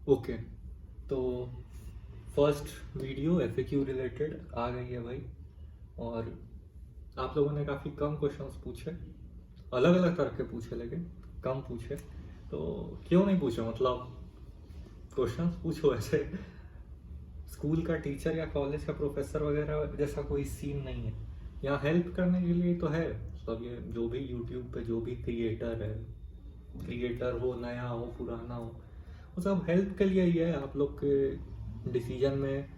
Okay, तो first video FAQ related आ गई है भाई। और आप लोगों ने काफ़ी कम क्वेश्चंस पूछे, अलग अलग तरह के पूछे लेकिन कम पूछे। तो क्यों नहीं पूछे, मतलब क्वेश्चंस पूछो ऐसे। स्कूल का टीचर या कॉलेज का प्रोफेसर वगैरह जैसा कोई सीन नहीं है यहाँ, हेल्प करने के लिए तो है। मतलब ये जो भी यूट्यूब पे जो भी क्रिएटर है, क्रिएटर हो नया हो पुराना हो, वो सब हेल्प के लिए ही है। आप लोग के डिसीजन में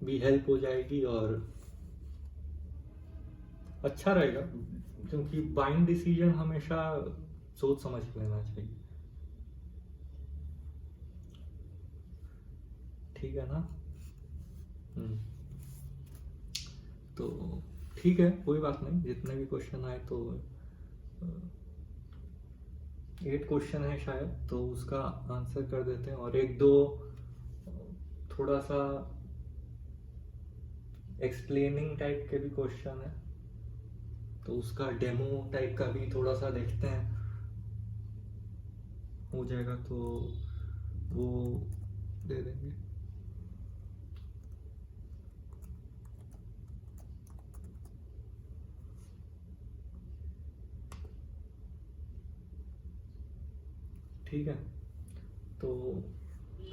भी हेल्प हो जाएगी और अच्छा रहेगा, क्योंकि बाइंग डिसीजन हमेशा सोच समझ के लेना चाहिए। ठीक है ना? हम्म। तो ठीक है, कोई बात नहीं, जितने भी क्वेश्चन आए तो 8 क्वेश्चन है शायद, तो उसका आंसर कर देते हैं। और एक दो थोड़ा सा एक्सप्लेनिंग टाइप के भी क्वेश्चन है, तो उसका डेमो टाइप का भी थोड़ा सा देखते हैं, हो जाएगा तो वो दे देंगे। ठीक है, तो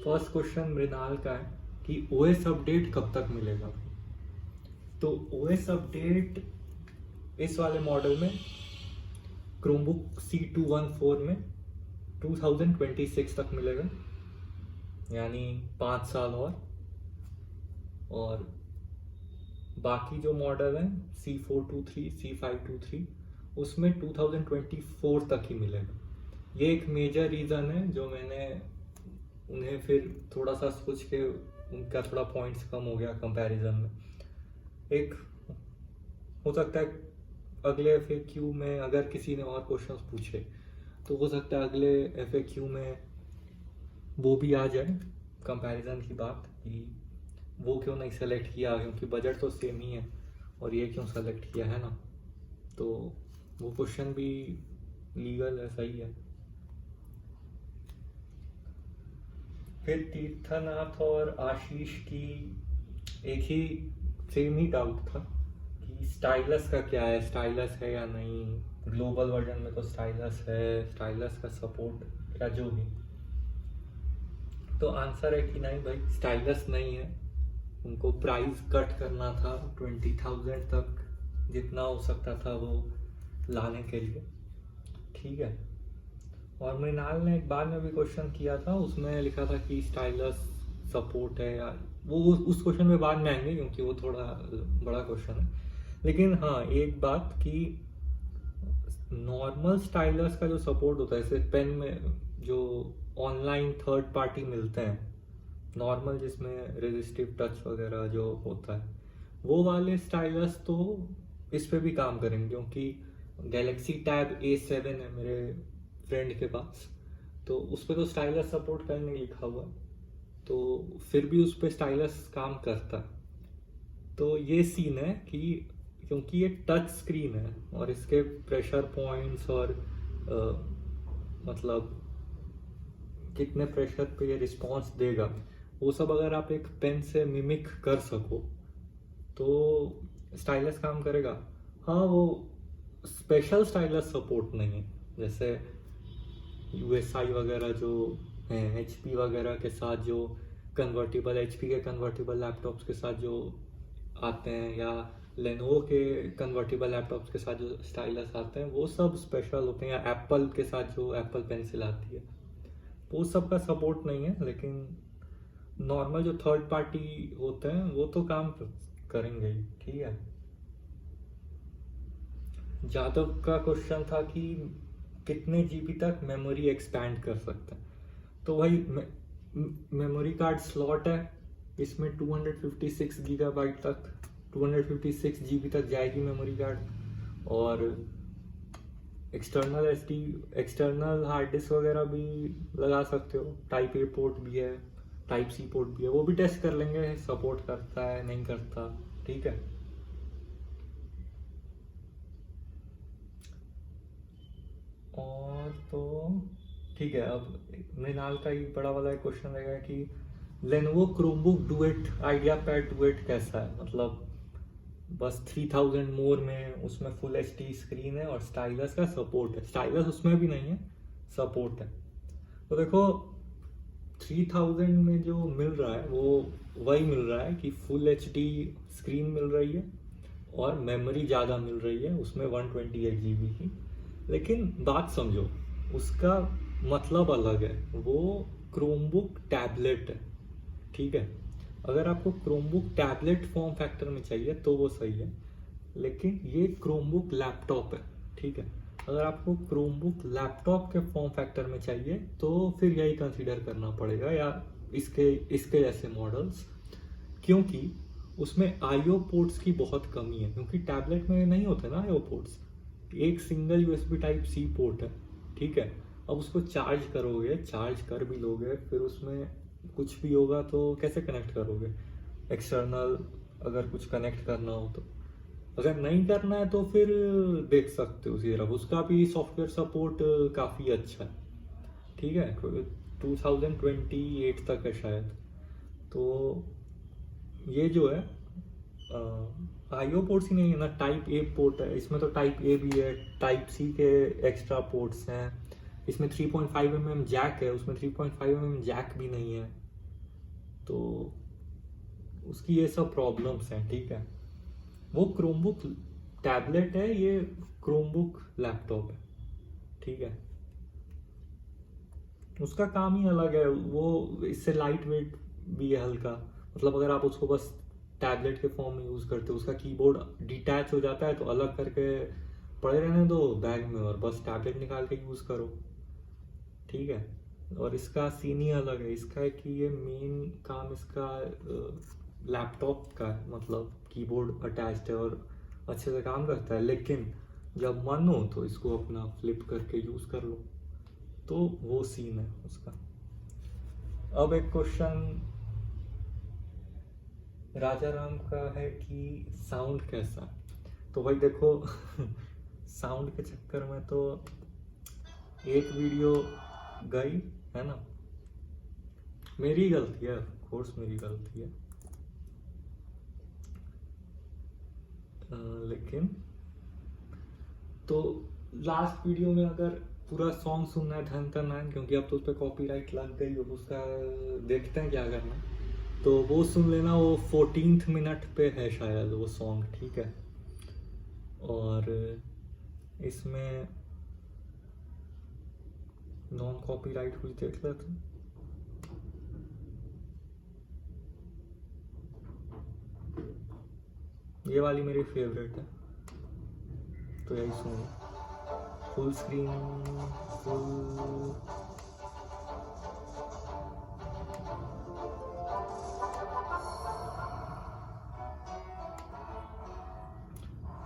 फर्स्ट क्वेश्चन मृणाल का है कि ओएस अपडेट कब तक मिलेगा। तो ओएस अपडेट इस वाले मॉडल में क्रोमबुक C214 में 2026 तक मिलेगा, यानी 5 साल और बाकी जो मॉडल हैं C423 C523 उसमें 2024 तक ही मिलेगा। ये एक मेजर रीज़न है जो मैंने उन्हें फिर थोड़ा सा सोच के उनका थोड़ा पॉइंट्स कम हो गया कंपैरिजन में। एक हो सकता है अगले FAQ में अगर किसी ने और क्वेश्चंस पूछे तो हो सकता है अगले FAQ में वो भी आ जाए कंपैरिजन की बात, कि वो क्यों नहीं सेलेक्ट किया, क्योंकि बजट तो सेम ही है और ये क्यों सेलेक्ट किया है ना। तो वो क्वेश्चन भी लीगल है, सही है। फिर तीर्थनाथ और आशीष की एक ही सेम ही डाउट था कि स्टाइलस का क्या है, स्टाइलस है या नहीं। ग्लोबल वर्जन में तो स्टाइलस है, स्टाइलस का सपोर्ट या जो भी। तो आंसर है कि नहीं भाई, स्टाइलस नहीं है। उनको प्राइस कट करना था 20,000 तक, जितना हो सकता था वो लाने के लिए। ठीक है। और मृणाल ने एक बाद में भी क्वेश्चन किया था, उसमें लिखा था कि स्टाइलस सपोर्ट है यार। वो उस क्वेश्चन में बाद में आएंगे क्योंकि वो थोड़ा बड़ा क्वेश्चन है। लेकिन हाँ, एक बात कि नॉर्मल स्टाइलस का जो सपोर्ट होता है, जैसे पेन में जो ऑनलाइन थर्ड पार्टी मिलते हैं नॉर्मल, जिसमें रेजिस्टिव टच वगैरह जो होता है, वो वाले स्टाइलस तो इस पे भी काम करेंगे, क्योंकि गैलेक्सी टैब A7 है मेरे फ्रेंड के पास, तो उस पर तो स्टाइलस सपोर्ट करने लिखा हुआ, तो फिर भी उस पर स्टाइलस काम करता है। तो ये सीन है कि क्योंकि ये टच स्क्रीन है और इसके प्रेशर पॉइंट्स और मतलब कितने प्रेशर पे ये रिस्पॉन्स देगा, वो सब अगर आप एक पेन से मिमिक कर सको तो स्टाइलस काम करेगा। हाँ, वो स्पेशल स्टाइलस सपोर्ट नहीं है, जैसे USI वगैरह जो हैं, HP वगैरह के साथ जो कन्वर्टेबल, HP के कन्वर्टेबल लैपटॉप्स के साथ जो आते हैं, या लेनोवो के कन्वर्टेबल लैपटॉप्स के साथ जो स्टाइलस आते हैं, वो सब स्पेशल होते हैं। या एप्पल के साथ जो एप्पल पेंसिल आती है, वो सब का सपोर्ट नहीं है। लेकिन नॉर्मल जो थर्ड पार्टी होते हैं वो तो काम करेंगे ही। ठीक है। जादव का क्वेश्चन था कि कितने GB तक मेमोरी एक्सपैंड कर सकते हैं। तो वही मेमोरी कार्ड स्लॉट है, इसमें 256 GB तक, 256 GB तक जाएगी मेमोरी कार्ड। और एक्सटर्नल हार्ड डिस्क वगैरह भी लगा सकते हो, Type-A पोर्ट भी है, Type-C पोर्ट भी है, वो भी टेस्ट कर लेंगे सपोर्ट करता है नहीं करता। ठीक है। और तो ठीक है, अब मृणाल का ही बड़ा वाला क्वेश्चन रहेगा कि Lenovo Chromebook duet idea pad duet कैसा है, मतलब बस 3000 मोर में उसमें फुल एचडी स्क्रीन है और स्टाइलस का सपोर्ट है, स्टाइलस उसमें भी नहीं है, सपोर्ट है। तो देखो 3000 में जो मिल रहा है वो वही मिल रहा है कि फुल एचडी स्क्रीन मिल रही है और मेमोरी ज़्यादा मिल रही है उसमें 128 GB की। लेकिन बात समझो, उसका मतलब अलग है, वो क्रोमबुक टैबलेट है, ठीक है। अगर आपको क्रोमबुक टैबलेट फॉर्म फैक्टर में चाहिए तो वो सही है, लेकिन ये क्रोमबुक लैपटॉप है, ठीक है। अगर आपको क्रोमबुक लैपटॉप के फॉर्म फैक्टर में चाहिए तो फिर यही कंसीडर करना पड़ेगा, या इसके जैसे मॉडल्स, क्योंकि उसमें आईओ पोर्ट्स की बहुत कमी है, क्योंकि टैबलेट में नहीं होते ना आईओ पोर्ट्स, एक single USB type C port है, ठीक है। अब उसको चार्ज करोगे, चार्ज कर भी लोगे, फिर उसमें कुछ भी होगा तो कैसे कनेक्ट करोगे, एक्सटर्नल अगर कुछ कनेक्ट करना हो तो। अगर नहीं करना है तो फिर देख सकते हो उसी तरफ, उसका भी सॉफ्टवेयर सपोर्ट काफ़ी अच्छा है, ठीक है, 2028 तक है शायद। तो ये जो है आईओ पोर्ट्स ही नहीं है ना, टाइप ए पोर्ट है इसमें, तो टाइप ए भी है, टाइप सी के एक्स्ट्रा पोर्ट्स हैं इसमें, 3.5 mm जैक है, उसमें 3.5 mm जैक भी नहीं है, तो उसकी ये सब प्रॉब्लम्स हैं, ठीक है। वो क्रोमबुक टैबलेट है, ये क्रोमबुक लैपटॉप है, ठीक है। उसका काम ही अलग है, वो इससे लाइट वेट भी है हल्का, मतलब अगर आप उसको बस टैबलेट के फॉर्म में यूज़ करते हो, उसका कीबोर्ड डिटैच हो जाता है तो अलग करके पड़े रहने दो बैग में और बस टैबलेट निकाल के यूज़ करो, ठीक है। और इसका सीन ही अलग है, इसका है कि ये मेन काम इसका लैपटॉप का है, मतलब कीबोर्ड अटैच्ड है और अच्छे से काम करता है, लेकिन जब मन हो तो इसको अपना फ्लिप करके यूज़ कर लो, तो वो सीन है उसका। अब एक क्वेश्चन राजा राम का है कि साउंड कैसा है, तो भाई देखो साउंड के चक्कर में तो एक वीडियो गई है ना, मेरी गलती है, ऑफ कोर्स मेरी गलती है, लेकिन तो लास्ट वीडियो में अगर पूरा सॉन्ग सुनना है धन धन नाइन, क्योंकि अब तो उस पर कॉपीराइट लग गई, अब उसका देखते हैं क्या करना है, तो वो सुन लेना, वो 14th मिनट पे है शायद वो सॉन्ग, ठीक है। और इसमें नॉन कॉपीराइट कुछ देख लेते हैं। ये वाली मेरी फेवरेट है, तो यही सुनो, फुल स्क्रीन फुल।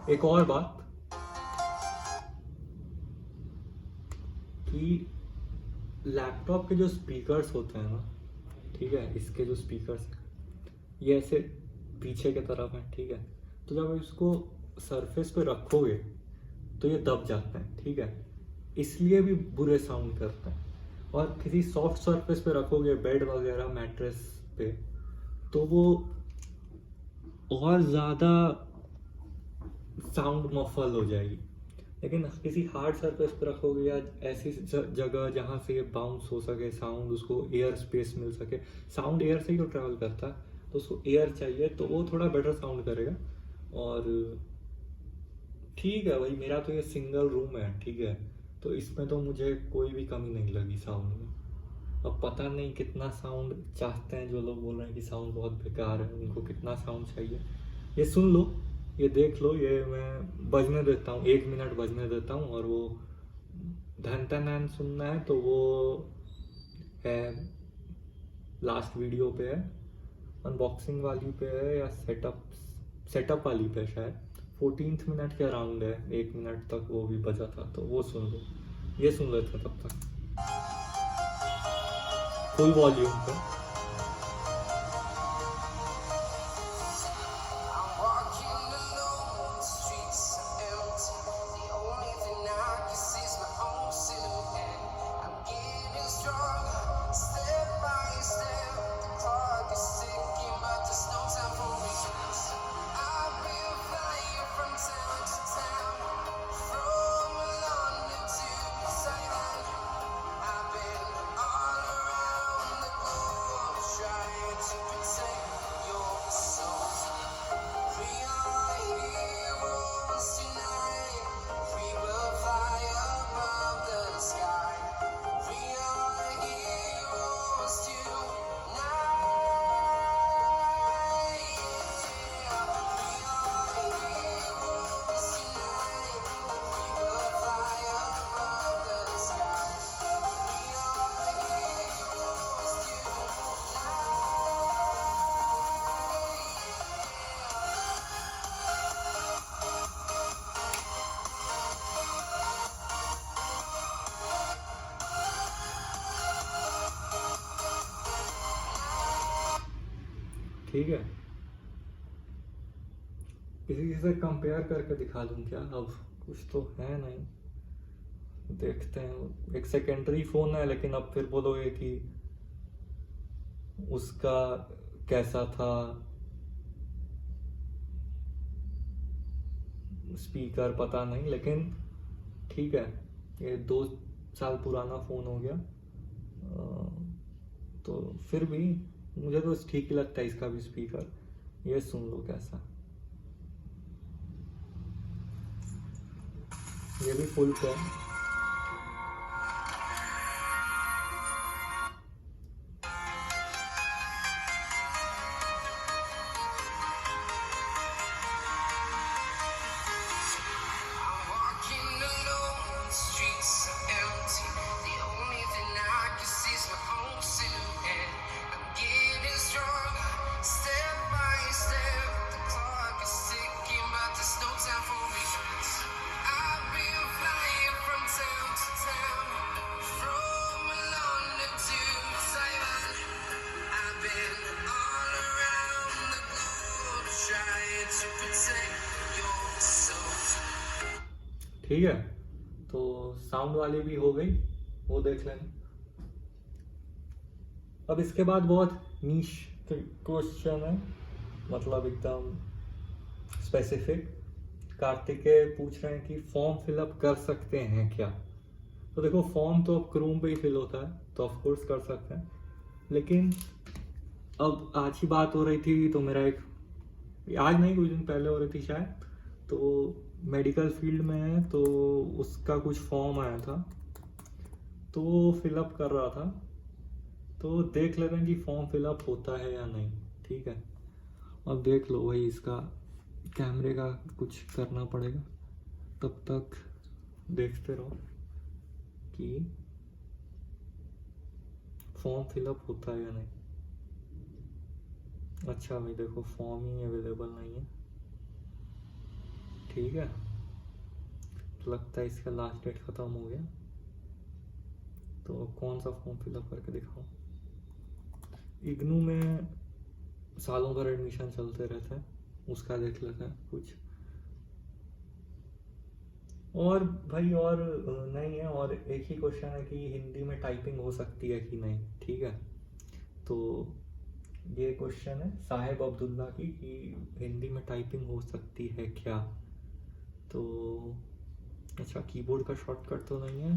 एक और बात कि लैपटॉप के जो स्पीकर्स होते हैं ना, ठीक है, इसके जो स्पीकर्स ये ऐसे पीछे के तरफ है, ठीक है, तो जब इसको सरफेस पे रखोगे तो ये दब जाते हैं, ठीक है, इसलिए भी बुरे साउंड करते हैं। और किसी सॉफ्ट सरफेस पे रखोगे, बेड वगैरह मैट्रेस पे, तो वो और ज़्यादा साउंड मफल हो जाएगी। लेकिन किसी हार्ड सरफेस पे रखोगे या ऐसी जगह जहाँ से ये बाउंस हो सके साउंड, उसको एयर स्पेस मिल सके, साउंड एयर से ही तो ट्रैवल करता है, तो उसको एयर चाहिए, तो वो थोड़ा बेटर साउंड करेगा। और ठीक है भाई, मेरा तो ये सिंगल रूम है, ठीक है, तो इसमें तो मुझे कोई भी कमी नहीं लगी साउंड में। अब पता नहीं कितना साउंड चाहते हैं जो लोग बोल रहे हैं कि साउंड बहुत बेकार है, उनको कितना साउंड चाहिए, ये सुन लो, ये देख लो, ये मैं बजने देता हूँ, 1 मिनट बजने देता हूँ। और वो धन धन नाइन सुनना है तो वो है लास्ट वीडियो पे है, अनबॉक्सिंग वाली पे है, या सेटअप वाली पे शायद 14th मिनट के अराउंड है, 1 मिनट तक वो भी बजा था, तो वो सुन लो, ये सुन लेते तब तक फुल वॉल्यूम पे। ठीक है, किसी से कंपेयर करके दिखा दूं क्या? अब कुछ तो है नहीं, देखते हैं। एक सेकेंडरी फ़ोन है, लेकिन अब फिर बोलोगे कि उसका कैसा था, स्पीकर पता नहीं, लेकिन ठीक है। ये 2 साल पुराना फ़ोन हो गया, तो फिर भी मुझे तो ठीक ही लगता है इसका भी स्पीकर। ये सुन लो कैसा, ये भी फुल पे है। I'm walking alone, the streets are empty. The only thing I can see is my own silhouette. I'm getting stronger, step by step. The clock is ticking, but there's no time for me. I've been flying from town to town, from London to Taiwan. I've been all around the globe trying to protect your soul. ठीक है, तो sound वाली भी हो गई, वो देख लेना। अब इसके बाद बहुत नीश क्वेश्चन है, मतलब एकदम स्पेसिफिक। कार्तिकेय पूछ रहे हैं कि फॉर्म फिलअप कर सकते हैं क्या? तो देखो, फॉर्म तो अब क्रोम पे ही फिल होता है, तो ऑफ कोर्स कर सकते हैं। लेकिन अब आज ही बात हो रही थी, तो मेरा एक, आज नहीं कुछ दिन पहले हो रही थी शायद, तो मेडिकल फील्ड में है, तो उसका कुछ फॉर्म आया था, तो वो फिलअप कर रहा था। तो देख ले रहे हैं कि फॉर्म फिलअप होता है या नहीं। ठीक है, अब देख लो, वही इसका कैमरे का कुछ करना पड़ेगा, तब तक देखते रहो कि फॉर्म फिलअप होता है या नहीं। अच्छा भाई देखो, फॉर्म ही अवेलेबल नहीं है। ठीक है, लगता है इसका लास्ट डेट ख़त्म हो गया, तो कौन सा फॉर्म फिलअप करके दिखाऊं? इग्नू में सालों भर एडमिशन चलते रहते हैं, उसका देख लेते हैं कुछ। और भाई और नहीं है, और एक ही क्वेश्चन है कि हिंदी में टाइपिंग हो सकती है कि नहीं। ठीक है, तो ये क्वेश्चन है साहेब अब्दुल्ला की कि हिंदी में टाइपिंग हो सकती है क्या? तो अच्छा, कीबोर्ड का शॉर्टकट तो नहीं है,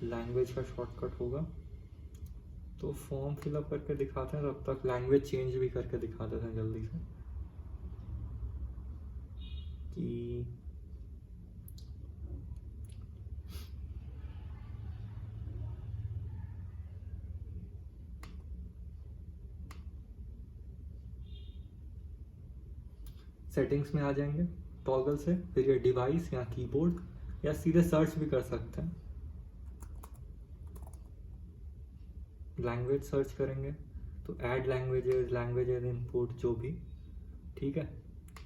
लैंग्वेज का शॉर्टकट होगा। तो फॉर्म फिलअप करके दिखाते हैं, तब तक लैंग्वेज चेंज भी करके दिखा देते हैं जल्दी से कि सेटिंग्स में आ जाएंगे टॉगल से, फिर ये डिवाइस या कीबोर्ड, या सीधे सर्च भी कर सकते हैं। लैंग्वेज सर्च करेंगे तो ऐड लैंग्वेजेस इनपुट जो भी। ठीक है,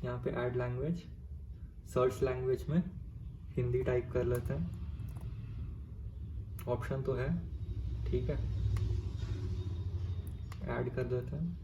यहाँ पे ऐड लैंग्वेज, सर्च लैंग्वेज में हिंदी टाइप कर लेते हैं, ऑप्शन तो है। ठीक है, ऐड कर देते हैं।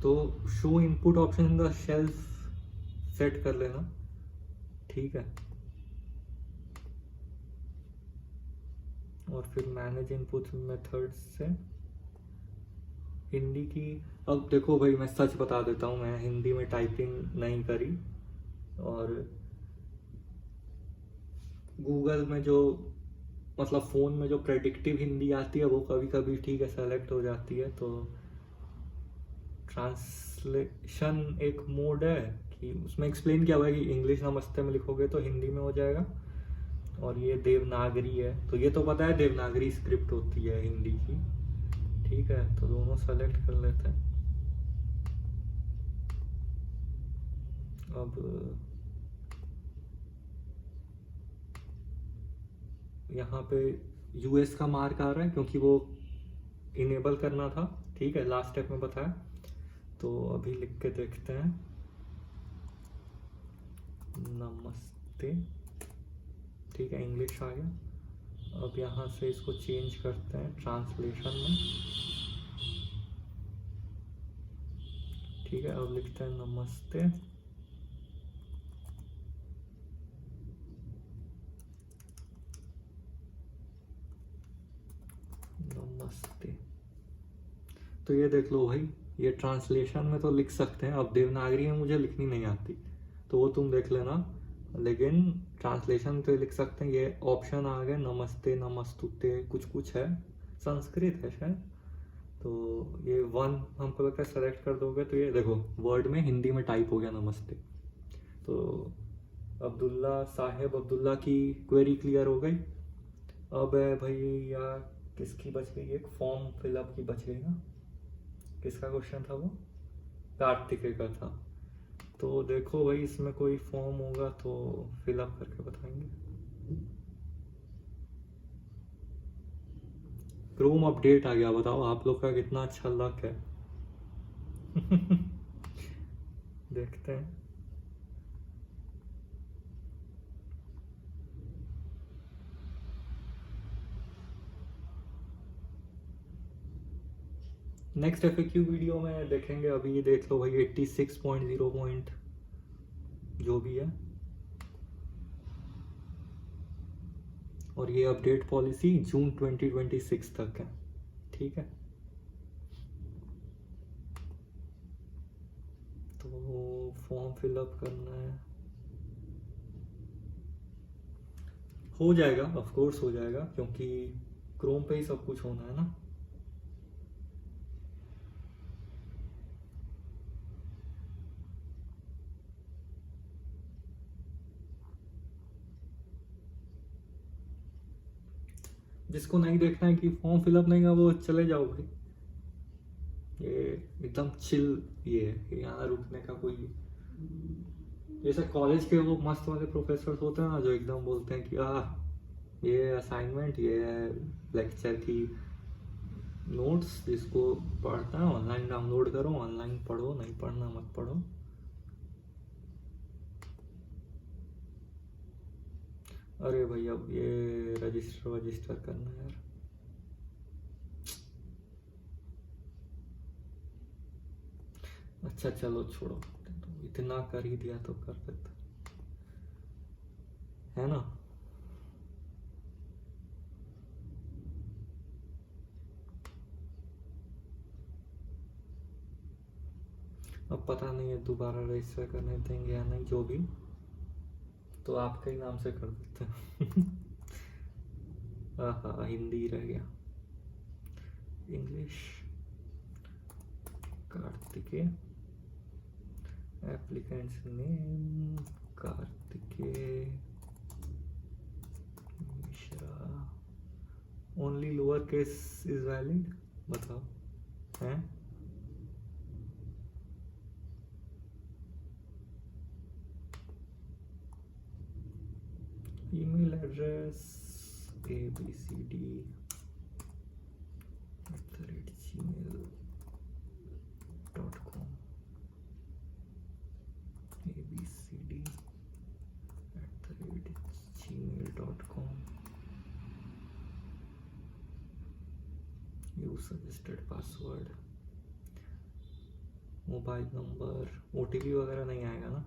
तो show input option in the shelf set कर लेना। ठीक है, और फिर मैनेज इनपुट मेथड से हिंदी की। अब देखो भाई, मैं सच बता देता हूँ, मैं हिंदी में टाइपिंग नहीं करी, और गूगल में जो मतलब फ़ोन में जो प्रेडिक्टिव हिंदी आती है वो कभी कभी ठीक है सेलेक्ट हो जाती है। तो ट्रांसलेशन एक मोड है कि उसमें एक्सप्लेन किया हुआ है कि इंग्लिश नमस्ते में लिखोगे तो हिंदी में हो जाएगा। और ये देवनागरी है, तो ये तो पता है देवनागरी स्क्रिप्ट होती है हिंदी की। ठीक है, तो दोनों सेलेक्ट कर लेते हैं। अब यहाँ पे यूएस का मार्क आ रहा है क्योंकि वो इनेबल करना था। ठीक है, लास्ट स्टेप में बताया। तो अभी लिख के देखते हैं नमस्ते। ठीक है, इंग्लिश आ गया। अब यहाँ से इसको चेंज करते हैं ट्रांसलेशन में। ठीक है, अब लिखते हैं नमस्ते। नमस्ते। तो ये देख लो भाई, ये ट्रांसलेशन में तो लिख सकते हैं। अब देवनागरी में मुझे लिखनी नहीं आती तो वो तुम देख लेना, लेकिन ट्रांसलेशन तो लिख सकते हैं। ये ऑप्शन आ गए नमस्ते, नमस्तुते, कुछ कुछ है, संस्कृत है शायद। तो ये वन हमको लगता है सेलेक्ट कर दोगे तो ये देखो वर्ड में हिंदी में टाइप हो गया नमस्ते। तो अब्दुल्ला साहेब अब्दुल्ला की क्वेरी क्लियर हो गई। अब है भैया किसकी बच गई, एक फॉर्म फिलअप की बच गई ना। किसका क्वेश्चन था वो, कार्तिकेय का था। तो देखो भाई इसमें कोई फॉर्म होगा तो फिलअप करके बताएंगे। क्रोम अपडेट आ गया, बताओ आप लोग का कितना अच्छा लक है। देखते हैं। नेक्स्ट एफएक्यू वीडियो में देखेंगे। अभी ये देख लो भाई 86.0 पॉइंट जो भी है। और ये अपडेट पॉलिसी जून 2026 तक है। ठीक है, तो फॉर्म फिलअप करना है, हो जाएगा, ऑफ कोर्स हो जाएगा, क्योंकि क्रोम पे ही सब कुछ होना है ना। जिसको नहीं देखना है कि फॉर्म फिलअप नहीं है वो चले जाओ भाई। ये एकदम चिल ये है, यहाँ रुकने का कोई, जैसे कॉलेज के वो मस्त वाले प्रोफेसर होते हैं ना जो एकदम बोलते हैं कि ये असाइनमेंट, ये लेक्चर की नोट्स, जिसको पढ़ना है ऑनलाइन डाउनलोड करो, ऑनलाइन पढ़ो, नहीं पढ़ना मत पढ़ो। अरे भाई अब ये रजिस्टर करना है यार। अच्छा चलो छोड़ो, तो इतना कर ही दिया तो कर देते है ना। अब पता नहीं है दोबारा रजिस्टर करने देंगे या नहीं, जो भी तो आपके ही नाम से कर देते हैं। हाँ, हिंदी रह गया, English. Kartikeya, applicants name Kartikeya Mishra, only lower case is valid, बताओ हैं। Email address abcd@gmail.com, abcd@gmail.com। Use suggested password, mobile number, OTP वगैरह नहीं आएगा ना।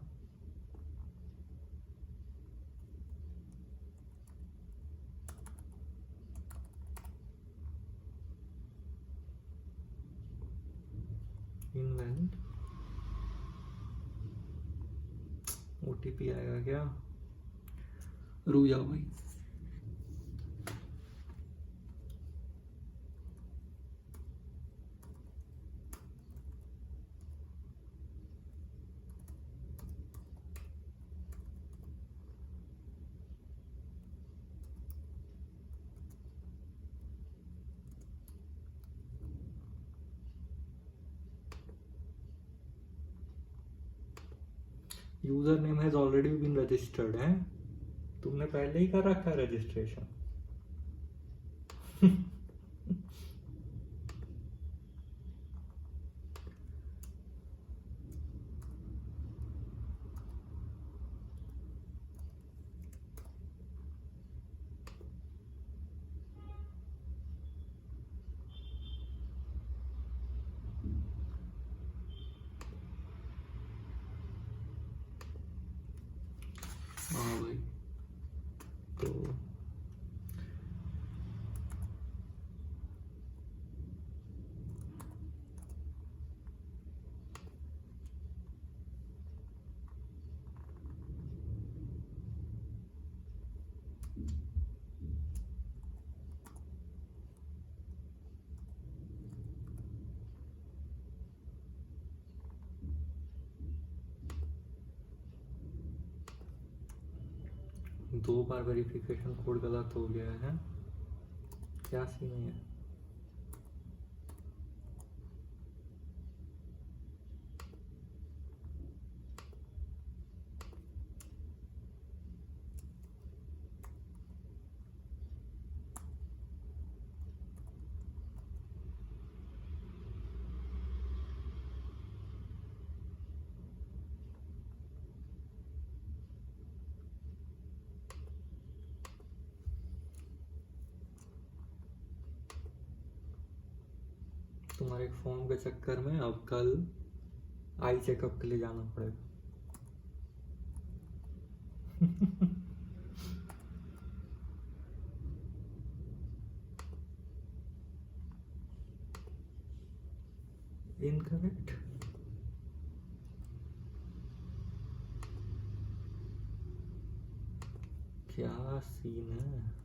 इनवैलिड, ओटीपी आएगा क्या, रुक जाओ भाई। User name has already been registered है, तुमने पहले ही कर रखा है रजिस्ट्रेशन। हाँ भाई, तो दो बार वेरिफिकेशन कोड गलत हो गया है, क्या सीन है? तुम्हारे फॉर्म के चक्कर में अब कल आई चेकअप के लिए जाना पड़ेगा। इनकरेक्ट। क्या सीन है?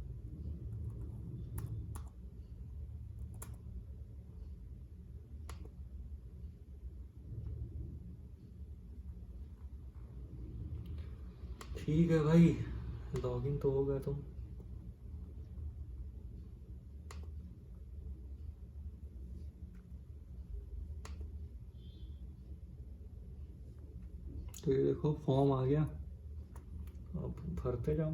ठीक है भाई, लॉगिन तो हो गया तुम। तो ये देखो फॉर्म आ गया, अब भरते जाओ।